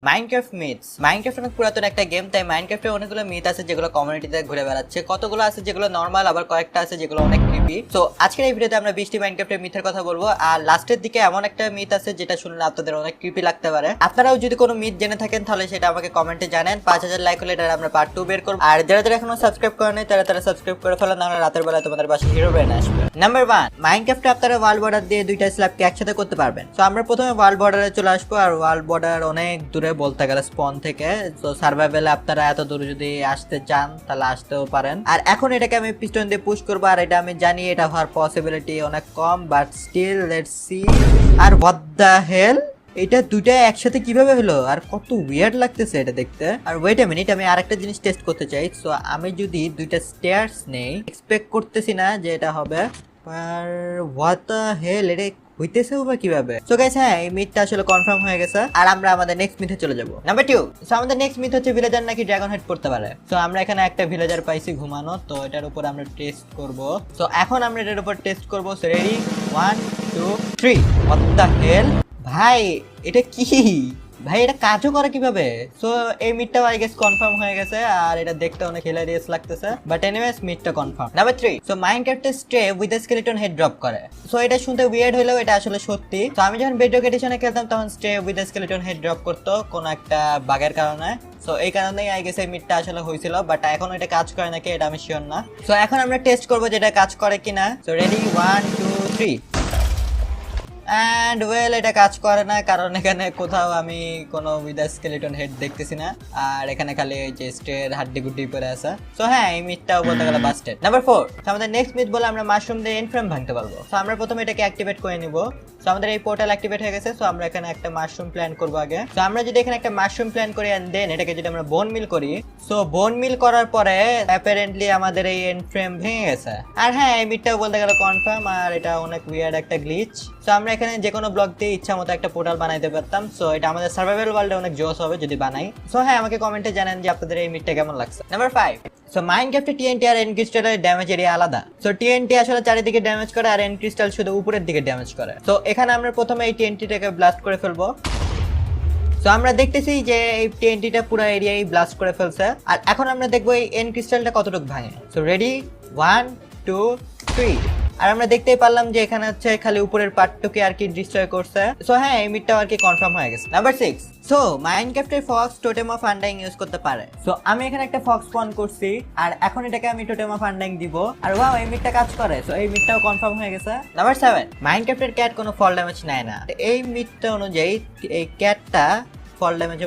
Minecraft অনেক পুরাতন একটা গেম, তাই মাইনক্রাফটে অনেকগুলো মিথ আছে যেগুলো কমিউনিটিতে ঘুরে বেড়াচ্ছে। কতগুলো আছে যেগুলো নর্মাল, আবার কয়েকটা আছে যেগুলো অনেক ক্রিপি। তো আজকের এই ভিডিওতে আমরা 20টি মাইনক্রাফটের মিথের কথা বলবো। আর লাস্টের দিকে এমন একটা মিথ আছে যেটা শুনলে আপনাদের অনেক ক্রিপি লাগতে পারে। আপনারাও যদি কোনো মিথ জেনে থাকেন তাহলে সেটা আমাকে কমেন্টে জানেন। 5000 লাইক হলে এটা আমরা পার্ট 2 বের করব। আর যারা এখনো সাবস্ক্রাইব করেন নাই তারা সাবস্ক্রাইব করে ফেলেন, নাহলে রাতের বেলা তোমাদের বাসায় হিরো ব্রেন আসবে। নাম্বার 1, মাইনক্রাফটে আপনারা ওয়াল বর্ডার দিয়ে দুইটা স্ল্যাবকে একসাথে করতে পারবেন। তো আমরা প্রথমে ওয়াল বর্ডারে চলে আসবো। আর ওয়াল বর্ডার অনেক দূরে, বলতে গেলে স্পন থেকে। তো সার্ভাইভালে আপনারা এত দূরে যদি আসতে চান তাহলে আসতেও পারেন। আর এখন এটাকে আমি পিস্টন দিয়ে পুশ করবো। আর এটা আমি জানি এটা হওয়ার পসিবিলিটি অনেক কম, বাট স্টিল লেটস সি। আর হোয়াট দ্য হেল, এটা দুইটা একসাথে কিভাবে হলো? আর কত উইয়ার্ড লাগতেছে এটা দেখতে। আর ওয়েট আ মিনিট, আমি আরেকটা জিনিস টেস্ট করতে চাই। সো আমি যদি দুইটা স্টেয়ার্স নেই, এক্সপেক্ট করতেছি না যে এটা হবে। আর হোয়াট দ্য হেল, এটা হইতেছে বা কিভাবে? সো গাইস, হ্যাঁ, এই মিথটা আসলে কনফার্ম হয়ে গেছে। আর আমরা আমাদের নেক্সট মিথে চলে যাব। নাম্বার 2, সো আমাদের নেক্সট মিথ হচ্ছে ভিলেজার নাকি ড্রাগন হেড পড়তে পারে। সো আমরা এখানে একটা ভিলেজার পাইছি ঘুমানো, তো এটার উপর আমরা টেস্ট করব। সো এখন আমরা এটার উপর টেস্ট করব। So ready, 1 2 3। What the hell ভাই, এটা কি ভাই? এটা কাজও করে কিভাবে? সো এই মিটটা আই গেস কনফার্ম হয়ে গেছে। আর এটা দেখতে অনেক হিলারিয়াস লাগতেছে, বাট এনিওয়েজ মিটটা কনফার্ম। নাম্বার 3, সো মাইনক্রাফটে stray with a skeleton head drop করে। সো এটা শুনতে উইয়ার্ড হলেও এটা আসলে সত্যি। তো আমি যখন বেডরক এডিশনে খেলতাম তখন stray with a skeleton head drop করতো কোন একটা বাগের কারণে। সো এই কারণেই আই গেস এই মিটটা আসলে হয়েছিল, বাট এখন এটা কাজ করে নাকি এটা আমি শিওর না। সো এখন আমরা টেস্ট করবো যে এটা কাজ করে কিনা। So ready, 1 2 3। অ্যান্ড ওয়েল, এটা কাজ করে না, কারণ এখানে কোথাও আমি কোনো উইথ স্কেলেটন হেড দেখতেছি না। আর এখানে খালি ওই যে স্টের হাড্ডি গুড্ডি পরে আছে। সো হ্যাঁ, এই মিথটাও বলতে গেলে বাস্টেড। নাম্বার 4, আমাদের নেক্সট মিথ বলে আমরা মাশরুম দিয়ে এন্ড ফ্রেম ভাঙতে পারবো। সো আমরা প্রথমে এটাকে অ্যাক্টিভেট করে নিব। সো আমাদের এই পোর্টাল অ্যাক্টিভেট হয়ে গেছে। সো আমরা এখানে একটা মাশরুম প্ল্যান করবো আগে। সো আমরা যদি এখানে একটা মাশরুম প্ল্যান করি এন্ড দেন এটাকে যদি আমরা বোন মিল করি, সো বোন মিল করার পরে অ্যাপারেন্টলি আমাদের এই এন্ড ফ্রেম ভেঙে গেছে। আর হ্যাঁ, এই মিথটাও বলতে গেলে কনফার্ম। আর এটা অনেক উইয়ার্ড একটা গ্লিচ। সো আমরা এখানে যে কোনো ব্লক দিয়ে ইচ্ছা মতো একটা পোর্টাল বানাইতে পারতাম। সো এটা আমাদের সার্ভাইভাল ওয়ার্ল্ডে অনেক জোস হবে যদি বানাই। সো হ্যাঁ, আমাকে কমেন্টে জানান যে আপনাদের এই মিথটা কেমন লাগছে। নাম্বার 5, সো মাইনক্রাফটে টিএনটি আর এন্ড ক্রিস্টালের ড্যামেজ এরিয়া আলাদা। সো টিএনটি আসলে চারিদিকে ড্যামেজ করে আর এন্ড ক্রিস্টাল শুধু উপরের দিকে ড্যামেজ করে। তো এখানে আমরা প্রথমে এই টিএনটিটাকে ব্লাস্ট করে ফেলবো। সো আমরা দেখতেছি যে এই টিএনটিটা পুরো এরিয়াই ব্লাস্ট করে ফেলছে। আর এখন আমরা দেখবো এই এন্ড ক্রিস্টালটা কতটুকু ভাঙে। So ready, 1 2 3। আর আমরা দেখতেই পারলাম যে এখানে হচ্ছে খালি উপরের পার্টটুকে আর কি ডিস্ট্রয় করছে। সো হ্যাঁ, এই মিটটাও আর কি কনফার্ম হয়ে গেছে। নাম্বার 6, সো মাইনক্রাফটের fox totem of undying use করতে পারে। সো আমি এখানে একটা ফক্স স্পন করছি আর এখন এটাকে আমি টোটেম অফ আনডাইং দিব। আর ওয়াও, এই মিটটা কাজ করে। সো এই মিটটাও কনফার্ম হয়ে গেছে। নাম্বার 7, মাইনক্রাফটের ক্যাট কোনো ফল ড্যামেজ নেয় না। এই মিটটা অনুযায়ী এই ক্যাটটা ফল ড্যামেজ